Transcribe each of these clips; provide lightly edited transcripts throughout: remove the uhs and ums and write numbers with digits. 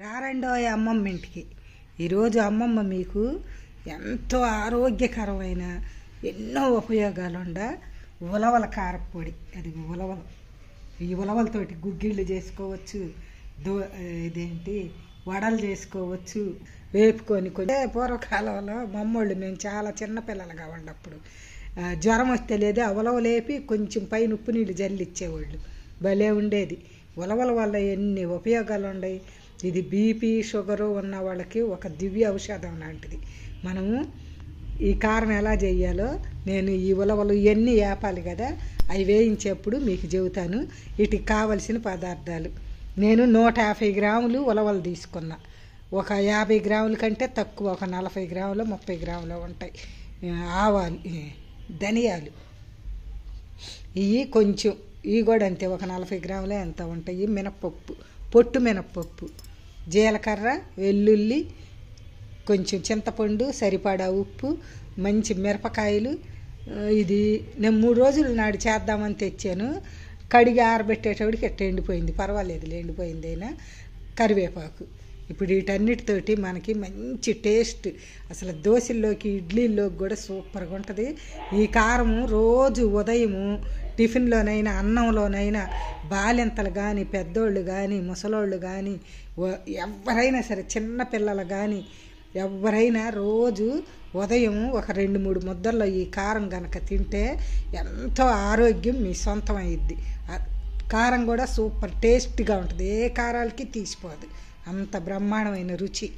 రారండోయ్ అమ్మమ్మ ఇంటికి. ఈరోజు అమ్మమ్మ మీకు ఎంతో ఆరోగ్యకరమైన ఎన్నో ఉపయోగాలు ఉండ ఉలవల కారపొడి. అది ఉలవలు. ఈ ఉలవలతోటి గుగ్గిళ్ళు చేసుకోవచ్చు, ఇదేంటి వడలు చేసుకోవచ్చు, వేపుకొని. పూర్వకాలంలో మమ్మోళ్ళు మేము చాలా చిన్నపిల్లలుగా ఉన్నప్పుడు జ్వరం వస్తే లేదు ఆ ఉలవలేపి కొంచెం పైన ఉప్పు నీళ్ళు జల్లిచ్చేవాళ్ళు. భలే ఉండేది. ఉలవల వల్ల ఎన్ని ఉపయోగాలు ఉన్నాయి. ఇది బీపీ షుగరు ఉన్న వాళ్ళకి ఒక దివ్య ఔషధం లాంటిది. మనము ఈ కారం ఎలా చేయాలో నేను ఈ ఉలవలు ఇవన్నీ వేపాలి కదా, అవి వేయించేప్పుడు మీకు చెబుతాను. వీటికి కావలసిన పదార్థాలు నేను 150 గ్రాములు ఉలవలు తీసుకున్నా. ఒక 50 గ్రాముల కంటే తక్కువ, ఒక 40 గ్రాములు 30 గ్రాములు ఉంటాయి. ఆవాలు, ధనియాలు ఇవి కొంచెం, ఇవి కూడా అంతే ఒక 40 గ్రాములే ఎంత ఉంటాయి. మినప్పప్పు, పొట్టు మినప్పప్పు, జీలకర్ర, వెల్లుల్లి, కొంచెం చింతపండు, సరిపడా ఉప్పు, మంచి మిరపకాయలు. ఇది నేను 3 రోజుల నాడు చేద్దామని తెచ్చాను. కడిగి ఆరబెట్టేటప్పటికి ఎట్ట ఎండిపోయింది, పర్వాలేదు ఎండిపోయింది. అయినా కరివేపాకు. ఇప్పుడు వీటన్నిటితోటి మనకి మంచి టేస్ట్, అసలు దోశల్లోకి ఇడ్లీల్లోకి కూడా సూపర్గా ఉంటుంది. ఈ కారము రోజు ఉదయము టిఫిన్లోనైనా అన్నంలోనైనా బాలింతలు కానీ, పెద్దోళ్ళు కానీ, ముసలోళ్ళు కానీ, ఎవరైనా సరే చిన్నపిల్లలు కానీ ఎవరైనా రోజు ఉదయం ఒక 2-3 ముద్దల్లో ఈ కారం కనుక తింటే ఎంతో ఆరోగ్యం మీ సొంతం అయ్యిద్ది. కారం కూడా సూపర్ టేస్ట్గా ఉంటుంది, ఏ కారాలకి తీసిపోదు, అంత బ్రహ్మాండమైన రుచి.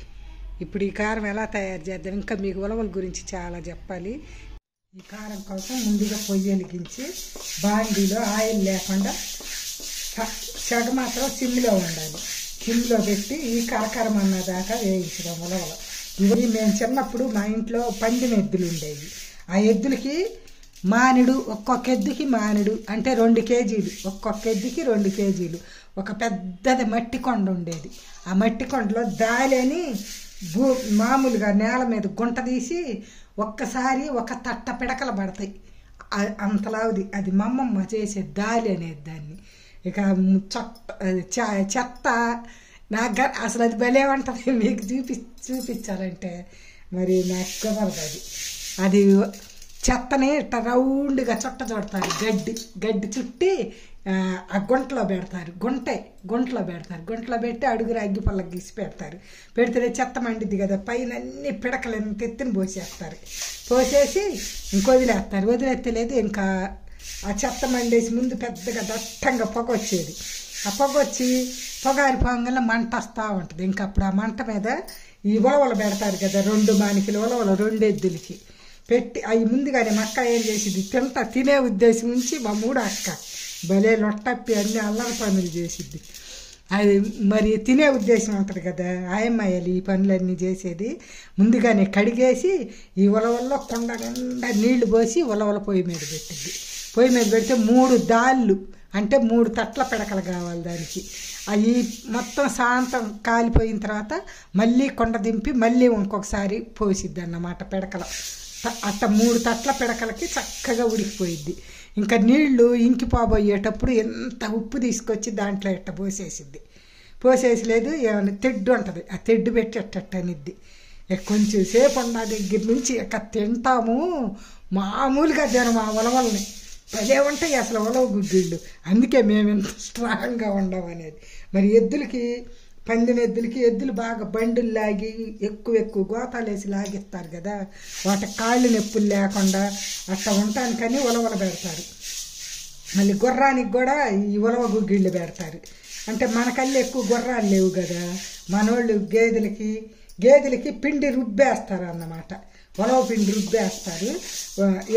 ఇప్పుడు ఈ కారం ఎలా తయారు చేద్దాం, ఇంకా మీకు ఉలవల గురించి చాలా చెప్పాలి. ఈ కారం కోసం ముందుగా పొయ్యి వెలిగించి బాండీలో ఆయిల్ లేకుండా చెగ మాత్రం సిమ్లో ఉండాలి. సిమ్లో పెట్టి ఈ కరకరం అన్నదాకా వేయించడం ఉలవలు. ఇవి మేము చిన్నప్పుడు మా ఇంట్లో పందిన ఎద్దులు ఉండేవి. ఆ ఎద్దులకి మానిడు, ఒక్కొక్క ఎద్దుకి మానిడు అంటే 2 కేజీలు, ఒక్కొక్క ఎద్దుకి 2 కేజీలు. ఒక పెద్దది మట్టి కొండ ఉండేది. ఆ మట్టి కొండలో దాలని మామూలుగా నేల మీద గుంట తీసి ఒక్కసారి ఒక తట్ట పిడకలు పడతాయి, అంతలావుది. అది మా అమ్మమ్మ చేసే దాలి అనేది దాన్ని. ఇక చెత్త నాకు అసలు అది భలే ఉంటుంది. మీకు చూపించాలంటే మరి నాకు కుదరదు. అది చెత్తని ఇట్ట రౌండ్గా చుడతారు, గడ్డి చుట్టి ఆ గుంటలో పెడతారు. గుంటలో పెట్టి అడుగురు అగ్గి పళ్ళకి గీసి పెడితే చెత్త మండిద్ది కదా, పైన అన్ని పిడకలు ఎంత ఎత్తుని పోసేసి వదిలేస్తే లేదు. ఇంకా ఆ చెత్త మండేసి ముందు పెద్దగా దట్టంగా పొగ వచ్చేది. ఆ పొగ వచ్చి పొగారి పొంగల్లో మంట వస్తూ ఉంటుంది. ఇంకా అప్పుడు ఆ మంట మీద ఈ ఉలవలు పెడతారు కదా, 2 మానికలు ఉలవలు 2 ఎద్దులకి పెట్టి అవి ముందుగానే మా అక్క ఏం చేసింది, తినే ఉద్దేశం నుంచి మా 3 అక్క భలే లొట్టప్పి అన్ని అల్లరి పనులు చేసిద్ది. అది మరి తినే ఉద్దేశం ఉంటుంది కదా, ఆయమ్మాయాలు ఈ పనులన్నీ చేసేది. ముందుగానే కడిగేసి ఈ ఉలవల్లో కొండ నిండా నీళ్లు పోసి ఉలవల పొయ్యి మీద పెట్టింది. పొయ్యి మీద పెడితే 3 దాళ్ళు అంటే 3 తట్ల పిడకలు కావాలి దానికి. అవి మొత్తం శాంతం కాలిపోయిన తర్వాత మళ్ళీ కొండ దింపి మళ్ళీ ఇంకొకసారి పోసిద్ది అన్నమాట పిడకలు. అట్ట 3 తట్ల పిడకలకి చక్కగా ఉడికిపోయిద్ది. ఇంకా నీళ్లు ఇంకిపోబోయేటప్పుడు ఎంత ఉప్పు తీసుకొచ్చి దాంట్లో ఇట్ట పోసేసి లేదు ఏమైనా తెడ్డు ఉంటుంది, ఆ తెడ్డు పెట్టి అట్టనిద్ది. కొంచెం సేపు ఉన్న దగ్గర నుంచి ఇక తింటాము. మామూలుగా జనం ఆ ఉలవల్ని భలే ఉంటాయి అసలు ఉలవ గుగ్గిళ్ళు. అందుకే మేము ఇంత స్ట్రాంగ్గా ఉండమనేది. మరి పందిన ఎద్దులు బాగా బండులు లాగి ఎక్కువ గోతాలు వేసి లాగిస్తారు కదా, వాటి కాళ్ళు నొప్పులు లేకుండా అట్లా ఉండటానికని ఉలవలు పెడతారు. మళ్ళీ గుర్రానికి కూడా ఈ ఉలవ గుగ్గిళ్ళు పెడతారు. అంటే మనకల్లి ఎక్కువ గుర్రాలు లేవు కదా, మనోళ్ళు గేదెలకి పిండి రుబ్బేస్తారు అన్నమాట. ఉలవ పిండి రుబ్బేస్తారు.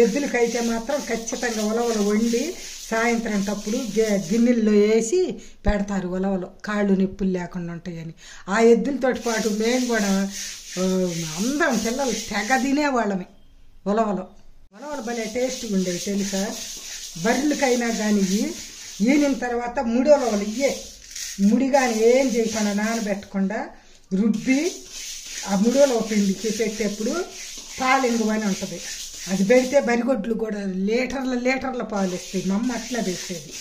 ఎద్దులకైతే మాత్రం ఖచ్చితంగా ఉలవలు వండి సాయంత్రం తప్పుడు గిన్నెల్లో వేసి పెడతారు ఉలవలు, కాళ్ళు నొప్పులు లేకుండా ఉంటాయని. ఆ ఎద్దులతో పాటు మేము కూడా అందరం పిల్లలు తెగ తినేవాళ్ళమే. ఉలవలు భలే టేస్ట్గా ఉండేవి తెలుసా. బర్రెలకైనా కానీ ఈనిన తర్వాత ముడి ఉలవలు ముడి కానీ ఏం చేయకుండా నానబెట్టకుండా రుబ్బి ఆ ముడి ఉలవ పిండికి పెట్టేప్పుడు పాలింగు అని ఉంటుంది, అది పెడితే బరిగొడ్లు కూడా లీటర్ల పాలు ఇస్తాయి. మా అమ్మ అట్లా పెట్టేది.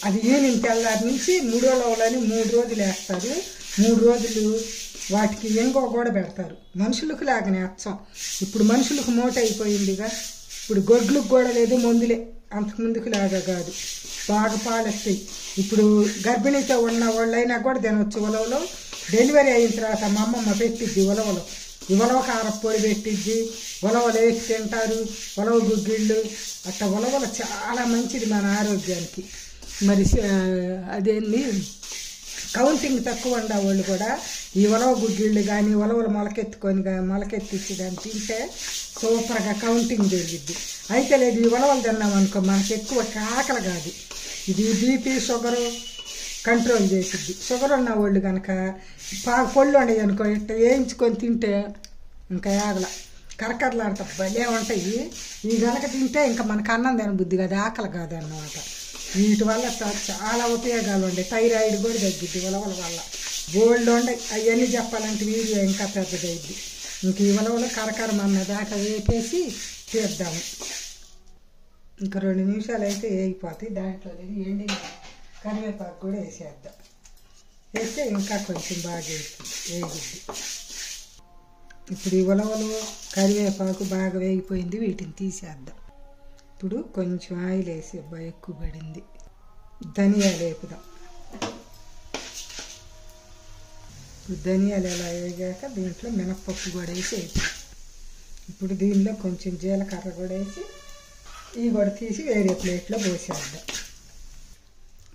అది ఈనిన తెల్లారి నుంచి 3 ఉలవలని 3 రోజులు వేస్తారు. 3 రోజులు వాటికి ఇంగో కూడా పెడతారు. మనుషులకు లాగానే అచ్చం. ఇప్పుడు మనుషులకు మూట అయిపోయిందిగా, ఇప్పుడు గొడ్లకు కూడా లేదు మందులే, అంతకుముందుకు లాగా కాదు. బాగా పాలొస్తాయి. ఇప్పుడు గర్భిణీతో ఉన్న వాళ్ళైనా కూడా తినవచ్చు ఉలవలో. డెలివరీ అయిన తర్వాత మా అమ్మమ్మ పెట్టిద్ది ఉలవలో. ఈ ఉలవ కారపొడి పెట్టిద్ది, ఉలవలు వేసి తింటారు, ఉలవ గుగ్గిళ్ళు. అట్లా ఉలవలు చాలా మంచిది మన ఆరోగ్యానికి. మరి అదేంది కౌంటింగ్ తక్కువ ఉండేవాళ్ళు కూడా ఈ ఉలవ గుగ్గిళ్ళు కానీ ఉలవలు మొలకెత్తిచ్చి దాన్ని తింటే సూపర్గా కౌంటింగ్ జరిగిద్ది. అయితే లేదు ఈ ఉలవలు తిన్నాం అనుకో మనకి ఎక్కువ ఆకలి కాదు. ఇది బీపీ షుగరు కంట్రోల్ చేసిద్ది. షుగర్ ఉన్న వాళ్ళు కనుక పొళ్ళు ఉండేవి అనుకో ఇట్లా వేయించుకొని తింటే ఇంకా ఆగల కరకరలాడతా భలే ఉంటాయి. ఈ కనుక తింటే ఇంకా మనకు అన్నం తినబుద్ధి కదా, ఆకలి కాదు అన్నమాట. వీటి వల్ల చాలా ఉపయోగాలు ఉంటాయి. థైరాయిడ్ కూడా తగ్గిద్ది ఉలవల వల్ల. గోల్డ్ ఉండే అవన్నీ చెప్పాలంటే వీడియో ఇంకా పెద్దదైద్ది. ఇంక ఈ ఉలవలు కరకరమన్న దాకా వేపేసి తీద్దాము. ఇంకా 2 నిమిషాలు అయితే వేగిపోతాయి. దాంట్లో ఎండిన కరివేపాకు కూడా వేసేద్దాం. వేస్తే ఇంకా కొంచెం బాగా వేగిద్ది. ఇప్పుడు ఈ ఉలవలు కరివేపాకు బాగా వేగిపోయింది, వీటిని తీసేద్దాం. ఇప్పుడు కొంచెం ఆయిల్ వేసి ఎక్కువ పడింది. ధనియాలు వేపుదాం. ఇప్పుడు ధనియాలు ఎలా వేగాక దీంట్లో మినప్పప్పు కూడా వేసి వేపుదాం. ఇప్పుడు దీనిలో కొంచెం జీలకర్ర కూడా వేసి ఇవి కూడా తీసి వేరే ప్లేట్లో పోసేద్దాం.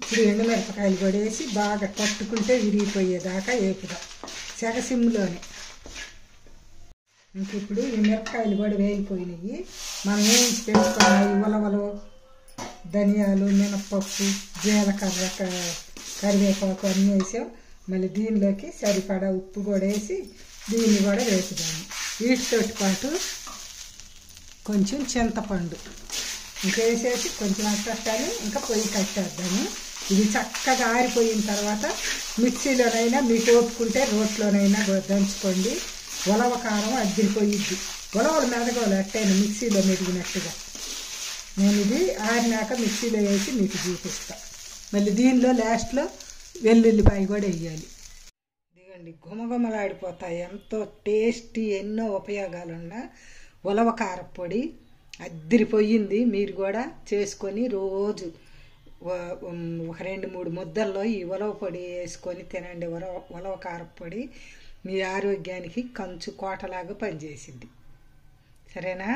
ఇప్పుడు ఎండుమిరపకాయలు కూడా వేసి బాగా కట్టుకుంటే విరిగిపోయేదాకా వేపుదాం సిమ్లోనే. ఇంక ఇప్పుడు ఈ మిరపకాయలు కూడా వేగిపోయినాయి. మనం వేయించి పెట్టుకున్న ఈ ఉలవలు, ధనియాలు, మినప్పప్పు, జీలకర్ర, కరివేపాకు అన్నీ వేసాం. మళ్ళీ దీనిలోకి సరిపడా ఉప్పు కూడా వేసి దీన్ని కూడా వేపుదాము. వీటితోటి పాటు కొంచెం చింతపండు ఇంకా వేసేసి కొంచెం అట్టని ఇంకా పొయ్యి కట్టేద్దాము. ఇది చక్కగా ఆరిపోయిన తర్వాత మిక్సీలోనైనా మీకు ఓపుకుంటే రోట్లోనైనా దంచుకోండి. ఉలవ కారం అద్దిరిపోయిద్ది. ఉలవలు మెదగోలు అట్టైనా మిక్సీలో మెదిగినట్టుగా. నేను ఇది ఆరినాక మిక్సీలో వేసి మీకు చూపిస్తాను. మళ్ళీ దీనిలో లాస్ట్లో వెల్లుల్లిపాయ కూడా వేయాలి. ఇదిగోండి గుమగుమలాడిపోతాయి. ఎంతో టేస్టీ, ఎన్నో ఉపయోగాలున్న ఉలవ కారపొడి అద్దిరిపోయింది. మీరు కూడా చేసుకొని రోజు ఒక 2-3 ముద్దల్లో ఈ ఉలవ పొడి వేసుకొని తినండి. ఉలవ కారపొడి మీ ఆరోగ్యానికి కంచు కోటలాగా పనిచేసిద్ది. సరేనా?